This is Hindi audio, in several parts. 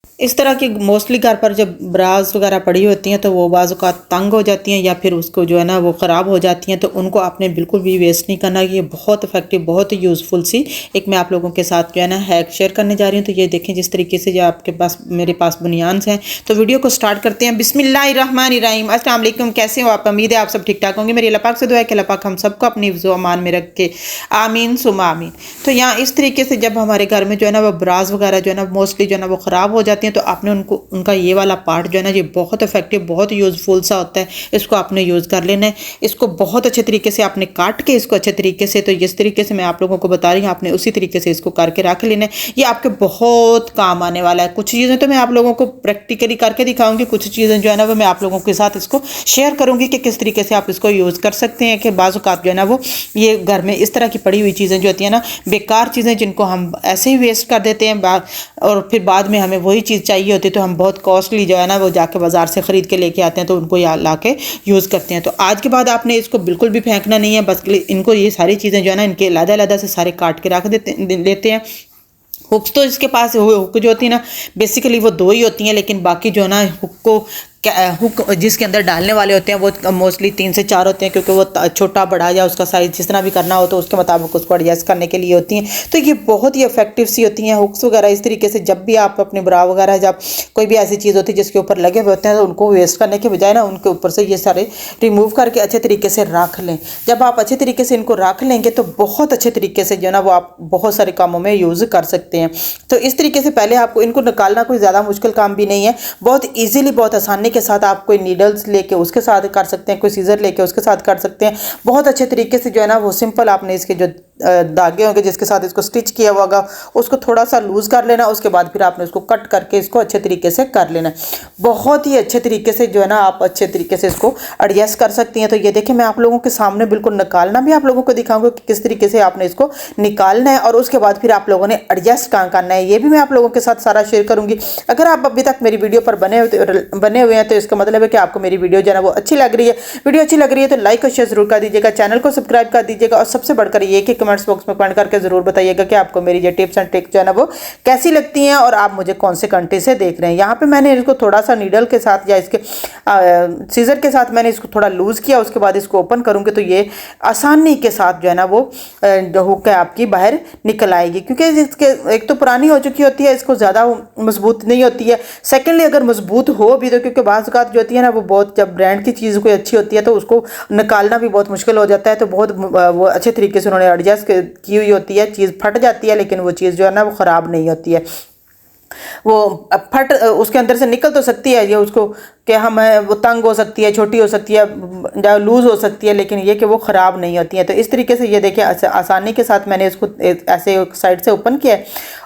इस तरह की मोस्टली घर पर जब ब्रास वगैरह पड़ी होती हैं तो वो बाज़ औक़ात तंग हो जाती हैं या फिर उसको जो है ना वो ख़राब हो जाती हैं, तो उनको आपने बिल्कुल भी वेस्ट नहीं करना। ये बहुत इफ़ेक्टिव, बहुत यूज़फुल सी एक मैं आप लोगों के साथ जो है ना हैक शेयर करने जा रही हूँ। तो ये देखें जिस तरीके से जो आपके पास मेरे पास बुनियान्स हैं, तो वीडियो को स्टार्ट करते हैं। बिस्मिल्लाहिर्रहमानिर्रहीम। अस्सलाम वालेकुम, कैसे हो आप? उम्मीद है आप सब ठीक ठाक होंगे। मेरी अल्लाह पाक से दुआ है कि अल्लाह पाक हम सबको अपनी हिफ्ज़ व अमान में रख के, आमीन सुम्मा आमीन। तो यहाँ इस तरीके से जब हमारे घर में जो है ना वो ब्रास वगैरह जो है ना मोस्टली जो है ना वो ख़राब हो जाती हैं, तो आपने उनका ये वाला पार्ट जो है ना ये बहुत इफेक्टिव, बहुत यूज़फुल सा होता है। इसको आपने यूज़ कर लेना है। इसको बहुत अच्छे तरीके से आपने काट के इसको अच्छे तरीके से, तो जिस तरीके से मैं आप लोगों को बता रही हूँ आपने उसी तरीके से इसको करके रख लेना है। ये आपके बहुत काम आने वाला है। कुछ चीज़ें तो मैं आप लोगों को प्रैक्टिकली करके दिखाऊंगी, कुछ चीज़ें जो है ना वो मैं आप लोगों के साथ इसको शेयर करूंगी कि किस तरीके से आप इसको यूज़ कर सकते हैं। कि बाज़ औक़ात जो है ना वो ये घर में इस तरह की पड़ी हुई चीज़ें जो होती हैं ना, बेकार चीज़ें जिनको हम ऐसे ही वेस्ट कर देते हैं और फिर बाद में हमें वही चीज़ चाहिए होती है, तो हम बहुत कॉस्टली जो है ना वो जाके बाज़ार से ख़रीद के लेके आते हैं, तो उनको यहाँ ला के यूज़ करते हैं। तो आज के बाद आपने इसको बिल्कुल भी फेंकना नहीं है, बस इनको ये सारी चीज़ें जो है ना इनके अलग-अलग से सारे काट के रख लेते हैं। हुक्स तो इसके पास हुक जो होती है ना बेसिकली वो दो ही होती हैं, लेकिन बाकी जो है ना हुक जिसके अंदर डालने वाले होते हैं वो मोस्टली 3 से 4 होते हैं, क्योंकि वो छोटा बड़ा या उसका साइज़ जिस तरह भी करना हो तो उसके मुताबिक उसको एडजस्ट करने के लिए होती हैं। तो ये बहुत ही इफेक्टिव सी होती हैं हुक्स वगैरह। इस तरीके से जब भी आप अपने ब्रा वगैरह जब कोई भी ऐसी चीज़ होती है जिसके ऊपर लगे हुए होते हैं, तो उनको वेस्ट करने के बजाय ना उनके ऊपर से ये सारे रिमूव करके अच्छे तरीके से रख लें। जब आप अच्छे तरीके से इनको रख लेंगे तो बहुत अच्छे तरीके से जो है ना वो आप बहुत सारे कामों में यूज़ कर सकते हैं। तो इस तरीके से पहले आपको इनको निकालना कोई ज़्यादा मुश्किल काम भी नहीं है, बहुत ईजीली, बहुत आसानी के साथ आप कोई नीडल्स लेके उसके साथ कर सकते हैं, कोई सीजर लेके उसके साथ कर सकते हैं। बहुत अच्छे तरीके से जो है ना वो सिंपल आपने इसके जो धागे होंगे जिसके साथ इसको स्टिच किया हुआ होगा उसको थोड़ा सा लूज़ कर लेना। उसके बाद फिर आपने उसको कट करके इसको अच्छे तरीके से कर लेना। बहुत ही अच्छे तरीके से जो है ना आप अच्छे तरीके से इसको एडजस्ट कर सकती हैं। तो ये देखिए मैं आप लोगों के सामने बिल्कुल निकालना भी आप लोगों को दिखाऊंगा कि किस तरीके से आपने इसको निकालना है और उसके बाद फिर आप लोगों ने एडजस्ट कहाँ करना है, ये भी मैं आप लोगों के साथ सारा शेयर करूंगी। अगर आप अभी तक मेरी वीडियो पर बने हुए हैं तो इसका मतलब है कि आपको मेरी वीडियो जो है ना वो अच्छी लग रही है। वीडियो अच्छी लग रही है तो लाइक और शेयर जरूर कर दीजिएगा, चैनल को सब्सक्राइब कर दीजिएगा और सबसे बढ़कर ये कि कमेंट्स बॉक्स में कमेंट करके जरूर बताइएगा कि आपको मेरी ये टिप्स एंड ट्रिक्स जो है ना वो कैसी लगती हैं और आप मुझे कौन से कंट्री से देख रहे हैं। यहाँ पे मैंने इसको थोड़ा सा नीडल के साथ या इसके सीजर के साथ मैंने इसको थोड़ा लूज किया। उसके बाद इसको ओपन करूंगी तो ये आसानी के साथ जो है ना वो जो हुक है आपकी बाहर निकल आएगी, क्योंकि इसके एक तो पुरानी हो चुकी होती है, इसको ज़्यादा मजबूत नहीं होती है। सेकेंडली अगर मजबूत हो भी तो क्योंकि बाज़ औक़ात जो होती है ना वो बहुत, जब ब्रांड की चीज़ कोई अच्छी होती है तो उसको निकालना भी बहुत मुश्किल हो जाता है। तो बहुत वो अच्छे तरीके से उन्होंने एडजस्ट की हुई होती है, चीज़ फट जाती है लेकिन वो चीज़ जो है ना वो ख़राब नहीं होती है। वो फट उसके अंदर से निकल तो सकती है, ये उसको कि हम वो तंग हो सकती है, छोटी हो सकती है, लूज़ हो सकती है, लेकिन ये कि वो ख़राब नहीं होती है। तो इस तरीके से ये देखिए आसानी के साथ मैंने इसको ऐसे साइड से ओपन किया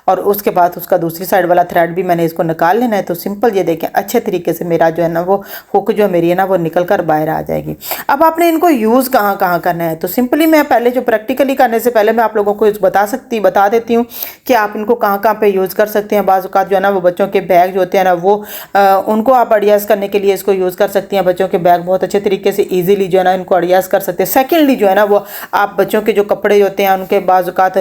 और उसके बाद उसका दूसरी साइड वाला थ्रेड भी मैंने इसको निकाल लेना है। तो सिंपल ये देखें अच्छे तरीके से मेरा जो है ना वो हुक जो मेरी है ना वो निकल कर बाहर आ जाएगी। अब आपने इनको यूज़ कहाँ कहाँ करना है, तो सिंपली मैं पहले जो प्रैक्टिकली करने से पहले मैं आप लोगों को बता देती हूँ कि आप इनको कहाँ कहाँ पे यूज़ कर सकते हैं। बाज़ औक़ात जो है ना वो बच्चों के बैग जो होते हैं ना वो उनको आप एडजस्ट करने के लिए इसको यूज़ कर सकती हैं। बच्चों के बैग बहुत अच्छे तरीके से ईजिली जो है ना इनको एडजस्ट कर सकते हैं। सेकेंडली जो है ना वो आप बच्चों के जो कपड़े होते हैं उनके बाज़ औक़ात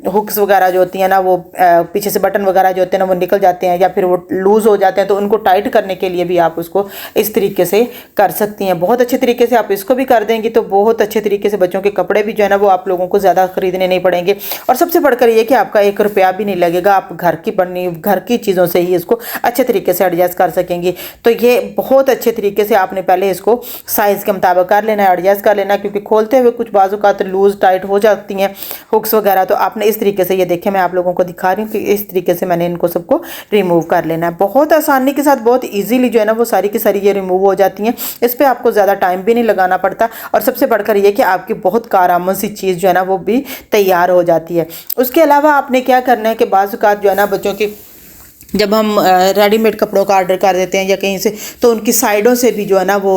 हुक्स वगैरह जो होती हैं ना वो पीछे से बटन वगैरह जो होते हैं ना वो निकल जाते हैं या फिर वो लूज़ हो जाते हैं, तो उनको टाइट करने के लिए भी आप उसको इस तरीके से कर सकती हैं। बहुत अच्छे तरीके से आप इसको भी कर देंगी तो बहुत अच्छे तरीके से बच्चों के कपड़े भी जो है ना वो आप लोगों को ज़्यादा खरीदने नहीं पड़ेंगे। और सबसे बढ़कर ये कि आपका 1 रुपया भी नहीं लगेगा, आप घर की चीज़ों से ही इसको अच्छे तरीके से एडजस्ट कर सकेंगी। तो ये बहुत अच्छे तरीके से आपने पहले इसको साइज़ के मुताबिक कर लेना है, एडजस्ट कर लेना, क्योंकि खोलते हुए कुछ बाजू का तो लूज़ टाइट हो जाती हैं हुक्स वगैरह। तो आपने इस तरीके से, ये देखिए मैं आप लोगों को दिखा रही हूँ कि इस तरीके से मैंने इनको सबको रिमूव कर लेना है। बहुत आसानी के साथ, बहुत ईजीली जो है ना वो सारी की सारी ये रिमूव हो जाती हैं। इस पर आपको ज़्यादा टाइम भी नहीं लगाना पड़ता और सबसे बढ़कर ये कि आपकी बहुत कारआमद सी चीज़ जो है ना वो भी तैयार हो जाती है। उसके अलावा आपने क्या करना है कि बाज़ औक़ात जो है ना बच्चों की जब हम रेडीमेड कपड़ों का ऑर्डर कर देते हैं या कहीं से, तो उनकी साइडों से भी जो है ना वो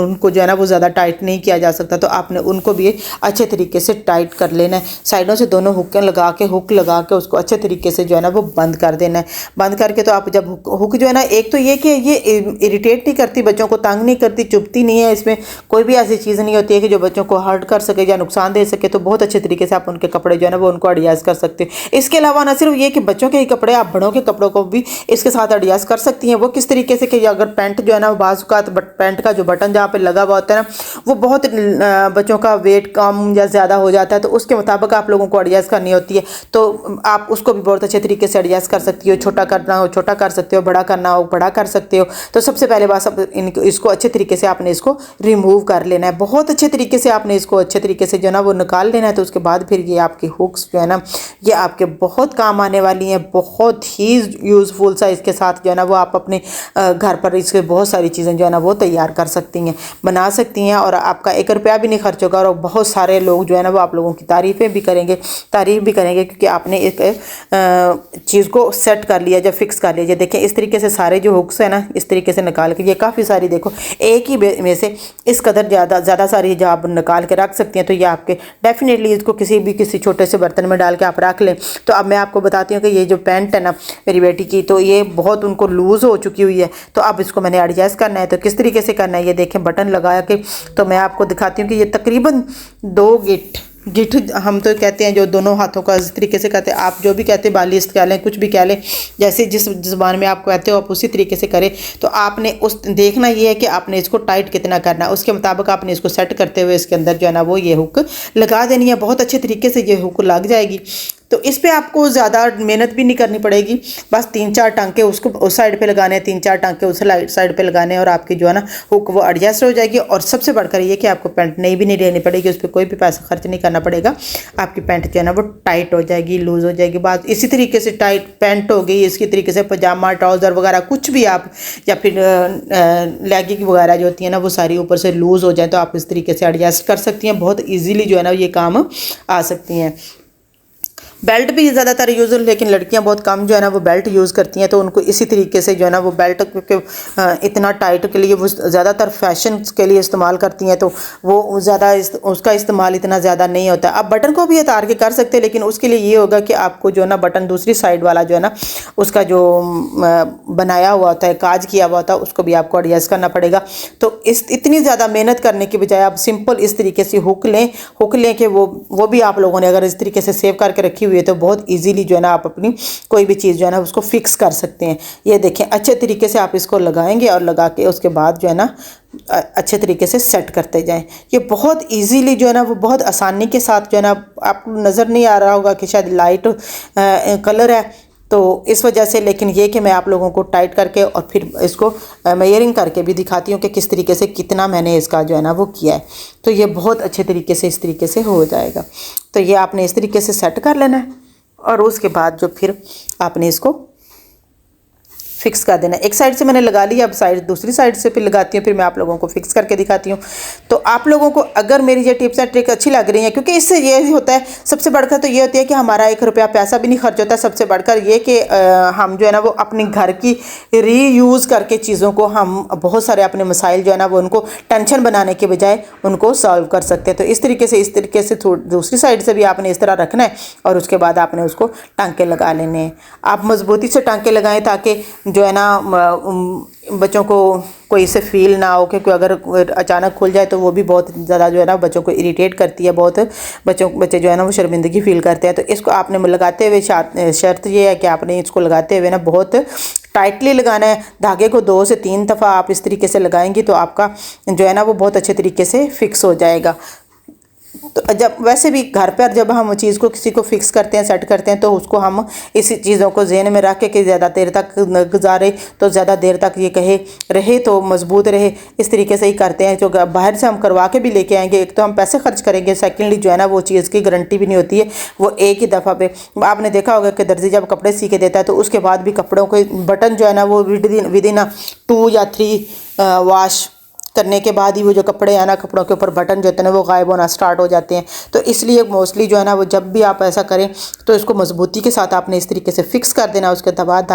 उनको जो है ना वो ज़्यादा टाइट नहीं किया जा सकता, तो आपने उनको भी अच्छे तरीके से टाइट कर लेना है। साइडों से दोनों हुक लगा के उसको अच्छे तरीके से जो है ना वो बंद कर देना है। बंद करके तो आप जब हुक जो है ना, एक तो ये कि ये इरिटेट नहीं करती, बच्चों को तंग नहीं करती, चुभती नहीं है, इसमें कोई भी ऐसी चीज़ नहीं होती है कि जो बच्चों को हर्ट कर सके या नुकसान दे सके। तो बहुत अच्छे तरीके से आप उनके कपड़े जो है ना वो उनको एडजस्ट कर सकते हो। इसके अलावा ना सिर्फ ये कि बच्चों के ही कपड़े, आप बड़ों के कपड़ों को भी इसके साथ एडजस्ट कर सकती हैं। वो किस तरीके से कि अगर पैंट जो है ना बाजू का पैंट का जो बटन जहाँ पे लगा हुआ होता है ना वो बहुत बच्चों का वेट कम या ज़्यादा हो जाता है, तो उसके मुताबिक आप लोगों को एडजस्ट करनी होती है। तो आप उसको भी बहुत अच्छे तरीके से एडजस्ट कर सकती हो। छोटा करना हो छोटा कर सकते हो, बड़ा करना हो बड़ा कर सकते हो। तो सबसे पहले बात सब इसको अच्छे तरीके से आपने इसको रिमूव कर लेना है। बहुत अच्छे तरीके से आपने इसको अच्छे तरीके से जो है ना वो निकाल लेना है। तो उसके बाद फिर ये आपकी हुक्स जो है ना ये आपके बहुत काम आने वाली हैं, बहुत ही यूज़फुल सा। इसके साथ जो है ना वो आप अपने घर पर इसके बहुत सारी चीज़ें जो है ना वो तैयार कर सकती हैं, बना सकती हैं, और आपका 1 रुपया भी नहीं खर्च होगा। और बहुत सारे लोग जो है ना वो आप लोगों की तारीफ़ भी करेंगे क्योंकि आपने एक चीज़ को सेट कर लिया, जब फिक्स कर लिया। देखें इस तरीके से सारे जो हुक्स है ना इस तरीके से निकाल के, ये काफ़ी सारी देखो एक ही में से इस कदर ज़्यादा सारी जब आप निकाल के रख सकती हैं। तो ये आपके डेफिनेटली इसको किसी छोटे से बर्तन में डाल के आप रख लें। तो अब मैं आपको बताती हूँ कि ये जो पैंट है ना मेरी बेटी की, तो ये बहुत उनको लूज़ हो चुकी हुई है। तो अब इसको मैंने एडजस्ट करना है। तो किस तरीके से करना है ये देखें, बटन लगा के तो मैं आपको दिखाती हूँ कि ये तकरीबन 2 गिठ हम तो कहते हैं जो दोनों हाथों का इस तरीके से कहते हैं, आप जो भी कहते हैं बालिस्ट कह लें, कुछ भी कह लें, जैसे जिस ज़बान में आप कहते हो आप उसी तरीके से करें। तो आपने उस देखना ये है कि आपने इसको टाइट कितना करना है, उसके मुताबिक आपने इसको सेट करते हुए इसके अंदर जो है ना वो ये हुक लगा देनी है। बहुत अच्छे तरीके से ये हुक लग जाएगी। तो इस पे आपको ज़्यादा मेहनत भी नहीं करनी पड़ेगी। बस 3-4 टांके उसको उस साइड पे लगाने हैं, 3-4 टांके उस साइड पे लगाने हैं, और आपकी जो है ना हुक वो एडजस्ट हो जाएगी। और सबसे बढ़कर ये कि आपको पैंट नई भी नहीं लेनी पड़ेगी, उस पर कोई भी पैसा खर्च नहीं करना पड़ेगा। आपकी पैंट जो है ना वो टाइट हो जाएगी, लूज़ हो जाएगी। बात इसी तरीके से टाइट पैंट हो गई, इसकी तरीके से पजामा ट्राउज़र वगैरह कुछ भी आप, या फिर लेगिंग वगैरह जो होती है ना वो सारी ऊपर से लूज़ हो जाए तो आप इस तरीके से एडजस्ट कर सकती हैं। बहुत ईजीली जो है ना ये काम आ सकती हैं। बेल्ट भी ज़्यादातर यूज़, लेकिन लड़कियां बहुत कम जो है ना वो बेल्ट यूज़ करती हैं। तो उनको इसी तरीके से जो है ना वो बेल्ट क्योंकि इतना टाइट के लिए वो ज़्यादातर फैशन के लिए इस्तेमाल करती हैं, तो वो ज़्यादा उसका इस्तेमाल इतना ज़्यादा नहीं होता। आप बटन को भी उतार के कर सकते हैं, लेकिन उसके लिए ये होगा कि आपको जो है ना बटन दूसरी साइड वाला जो है ना उसका जो बनाया हुआ होता है, काज किया हुआ होता है, उसको भी आपको एडजस्ट करना पड़ेगा। तो इतनी ज़्यादा मेहनत करने की बजाय आप सिंपल इस तरीके से हुक लें कि वो भी आप लोगों ने अगर इस तरीके से सेव करके रखी हुई है तो बहुत इजीली जो है ना आप अपनी कोई भी चीज़ जो है ना उसको फिक्स कर सकते हैं। ये देखें अच्छे तरीके से आप इसको लगाएंगे और लगा के उसके बाद जो है ना अच्छे तरीके से सेट करते जाएं। ये बहुत इजीली जो है ना वो बहुत आसानी के साथ जो है ना, आपको नज़र नहीं आ रहा होगा कि शायद लाइट कलर है तो इस वजह से, लेकिन ये कि मैं आप लोगों को टाइट करके और फिर इसको मेयरिंग करके भी दिखाती हूँ कि किस तरीके से कितना मैंने इसका जो है ना वो किया है। तो ये बहुत अच्छे तरीके से इस तरीके से हो जाएगा। तो ये आपने इस तरीके से सेट कर लेना है और उसके बाद जो फिर आपने इसको फिक्स कर देना। एक साइड से मैंने लगा लिया, अब दूसरी साइड से फिर लगाती हूँ, फिर मैं आप लोगों को फिक्स करके दिखाती हूँ। तो आप लोगों को अगर मेरी ये टिप्स एंड ट्रिक अच्छी लग रही हैं, क्योंकि इससे ये होता है सबसे बढ़कर तो ये होती है कि हमारा 1 रुपया पैसा भी नहीं खर्च होता। सबसे बढ़कर ये कि हम जो है ना वो अपने घर की रीयूज़ करके चीज़ों को हम बहुत सारे अपने मसाइल जो है ना वो उनको टेंशन बनाने के बजाय उनको सॉल्व कर सकते हैं। तो इस तरीके से दूसरी साइड से भी आपने इस तरह रखना है और उसके बाद आपने उसको टांके लगा लेने हैं। आप मजबूती से टांके लगाएं ताकि जो है ना बच्चों को कोई इससे फील ना हो कि कोई अगर अचानक खुल जाए तो वो भी बहुत ज़्यादा जो है ना बच्चों को इरिटेट करती है। बहुत बच्चे जो है ना वो शर्मिंदगी फील करते हैं। तो इसको आपने लगाते हुए शर्त ये है कि आपने इसको लगाते हुए ना बहुत टाइटली लगाना है। धागे को 2 से 3 दफ़ा आप इस तरीके से लगाएंगी तो आपका जो है ना वो बहुत अच्छे तरीके से फिक्स हो जाएगा। तो जब वैसे भी घर पर जब हम चीज़ को किसी को फिक्स करते हैं, सेट करते हैं, तो उसको हम इसी चीज़ों को ज़हन में रख के कि ज़्यादा देर तक न गुजारे तो ज़्यादा देर तक ये कहे रहे तो मजबूत रहे, इस तरीके से ही करते हैं। जो बाहर से हम करवा के भी लेके आएंगे, एक तो हम पैसे खर्च करेंगे, सेकेंडली जो है ना वो चीज़ की गारंटी भी नहीं होती है। वो एक ही दफ़ा पे आपने देखा होगा कि दर्जी जब कपड़े सी के देता है तो उसके बाद भी कपड़ों के बटन जो है ना वो विदिन 2 या 3 वॉश करने के बाद ही वो जो कपड़े हैं ना कपड़ों के ऊपर बटन जो होते हैं वो गायब होना स्टार्ट हो जाते हैं। तो इसलिए मोस्टली जो है ना वो जब भी आप ऐसा करें तो इसको मजबूती के साथ आपने इस तरीके से फिक्स कर देना, उसके बाद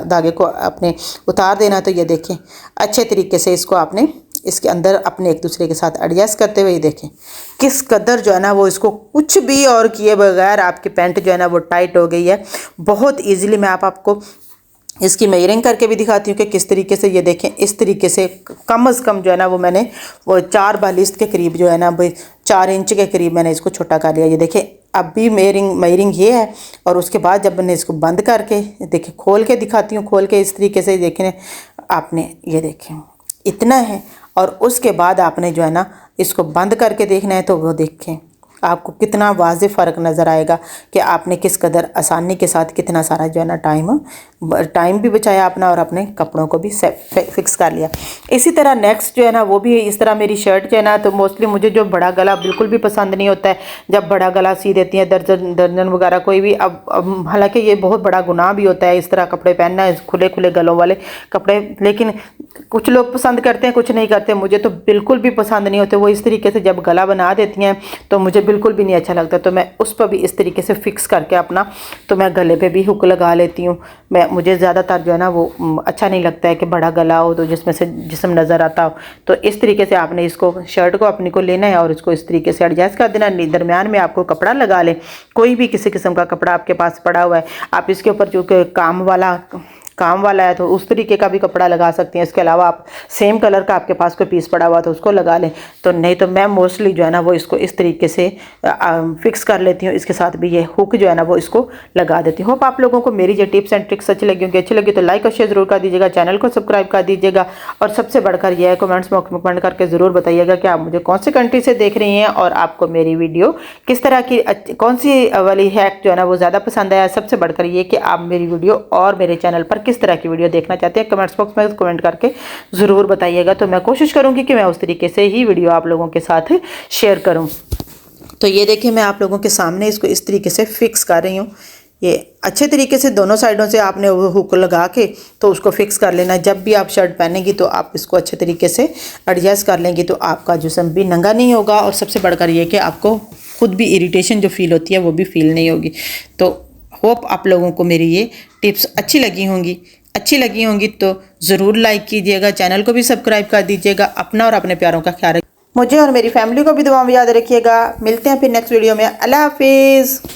धागे को आपने उतार देना। तो ये देखें अच्छे तरीके से इसको आपने इसके अंदर अपने एक दूसरे के साथ एडजस्ट करते हुए देखें किस कदर जो है ना वो इसको कुछ भी और किए बगैर आपकी पैंट जो है ना वो टाइट हो गई है। बहुत ईजिली मैं आपको इसकी मेयरिंग करके भी दिखाती हूँ कि किस तरीके से। ये देखें इस तरीके से कम से कम जो है ना वो मैंने वो 4 बालिस्ट के करीब जो है ना भाई 4 इंच के करीब मैंने इसको छोटा कर लिया। ये देखें अब भी मेयरिंग ये है। और उसके बाद जब मैंने इसको बंद करके देखिए, खोल के दिखाती हूँ, खोल के इस तरीके से देखें आपने, ये देखें इतना है। और उसके बाद आपने जो है ना इसको बंद करके देखना है, तो वो देखें आपको कितना वाज़ेह फ़र्क नज़र आएगा कि आपने किस कदर आसानी के साथ कितना सारा जो है ना टाइम भी बचाया अपना, और अपने कपड़ों को भी फिक्स कर लिया। इसी तरह नेक्स्ट जो है ना वो भी इस तरह मेरी शर्ट जो है ना, तो मोस्टली मुझे जो बड़ा गला बिल्कुल भी पसंद नहीं होता है, जब बड़ा गला सी देती हैं दर्जन वगैरह कोई भी। अब हालांकि ये बहुत बड़ा गुनाह भी होता है इस तरह कपड़े पहनना, खुले खुले गलों वाले कपड़े, लेकिन कुछ लोग पसंद करते हैं, कुछ नहीं करते। मुझे तो बिल्कुल भी पसंद नहीं होते वो इस तरीके से जब गला बना देती हैं, तो मुझे बिल्कुल भी नहीं अच्छा लगता। तो मैं उस पर भी इस तरीके से फिक्स करके अपना, तो मैं गले पे भी हुक लगा लेती हूँ। मुझे ज़्यादातर जो है ना वो अच्छा नहीं लगता है कि बड़ा गला हो तो जिसमें से जिस्म नज़र आता हो। तो इस तरीके से आपने इसको शर्ट को अपनी को लेना है और इसको इस तरीके से एडजस्ट कर देना। दरमियान में आपको कपड़ा लगा लें, कोई भी किसी किस्म का कपड़ा आपके पास पड़ा हुआ है, आप इसके ऊपर जो काम वाला है तो उस तरीके का भी कपड़ा लगा सकते हैं। इसके अलावा आप सेम कलर का आपके पास कोई पीस पड़ा हुआ तो उसको लगा लें। तो नहीं तो मैं मोस्टली जो है ना वो इसको इस तरीके से फिक्स कर लेती हूँ। इसके साथ भी ये हुक जो है ना वो इसको लगा देती हूँ। होप आप लोगों को मेरी जो टिप्स एंड ट्रिक्स अच्छी लगी होंगी। अच्छी लगी तो लाइक और शेयर जरूर कर दीजिएगा, चैनल को सब्सक्राइब कर दीजिएगा। और सबसे बढ़कर यह है कमेंट्स में कमेंट करके ज़रूर बताइएगा कि आप मुझे कौन सी कंट्री से देख रही हैं और आपको मेरी वीडियो किस तरह की, कौन सी वाली हैक जो है ना वो ज़्यादा पसंद आया। सबसे बढ़कर ये कि आप मेरी वीडियो और मेरे चैनल पर किस तरह की वीडियो देखना चाहते हैं, कमेंट्स बॉक्स में कमेंट करके ज़रूर बताइएगा। तो मैं कोशिश करूँगी कि मैं उस तरीके से ही वीडियो आप लोगों के साथ शेयर करूँ। तो ये देखिए मैं आप लोगों के सामने इसको इस तरीके से फिक्स कर रही हूँ। ये अच्छे तरीके से दोनों साइडों से आपने वो हुक लगा के तो उसको फिक्स कर लेना। जब भी आप शर्ट पहनेंगी तो आप इसको अच्छे तरीके से एडजस्ट कर लेंगी, तो आपका जिस्म भी नंगा नहीं होगा। और सबसे बढ़कर ये कि आपको खुद भी इरिटेशन जो फील होती है वो भी फील नहीं होगी। तो होप आप लोगों को मेरी ये टिप्स अच्छी लगी होंगी तो ज़रूर लाइक कीजिएगा, चैनल को भी सब्सक्राइब कर दीजिएगा। अपना और अपने प्यारों का ख्याल रखिए, मुझे और मेरी फैमिली को भी दुआ में याद रखिएगा। मिलते हैं फिर नेक्स्ट वीडियो में। अल्लाह हाफिज़।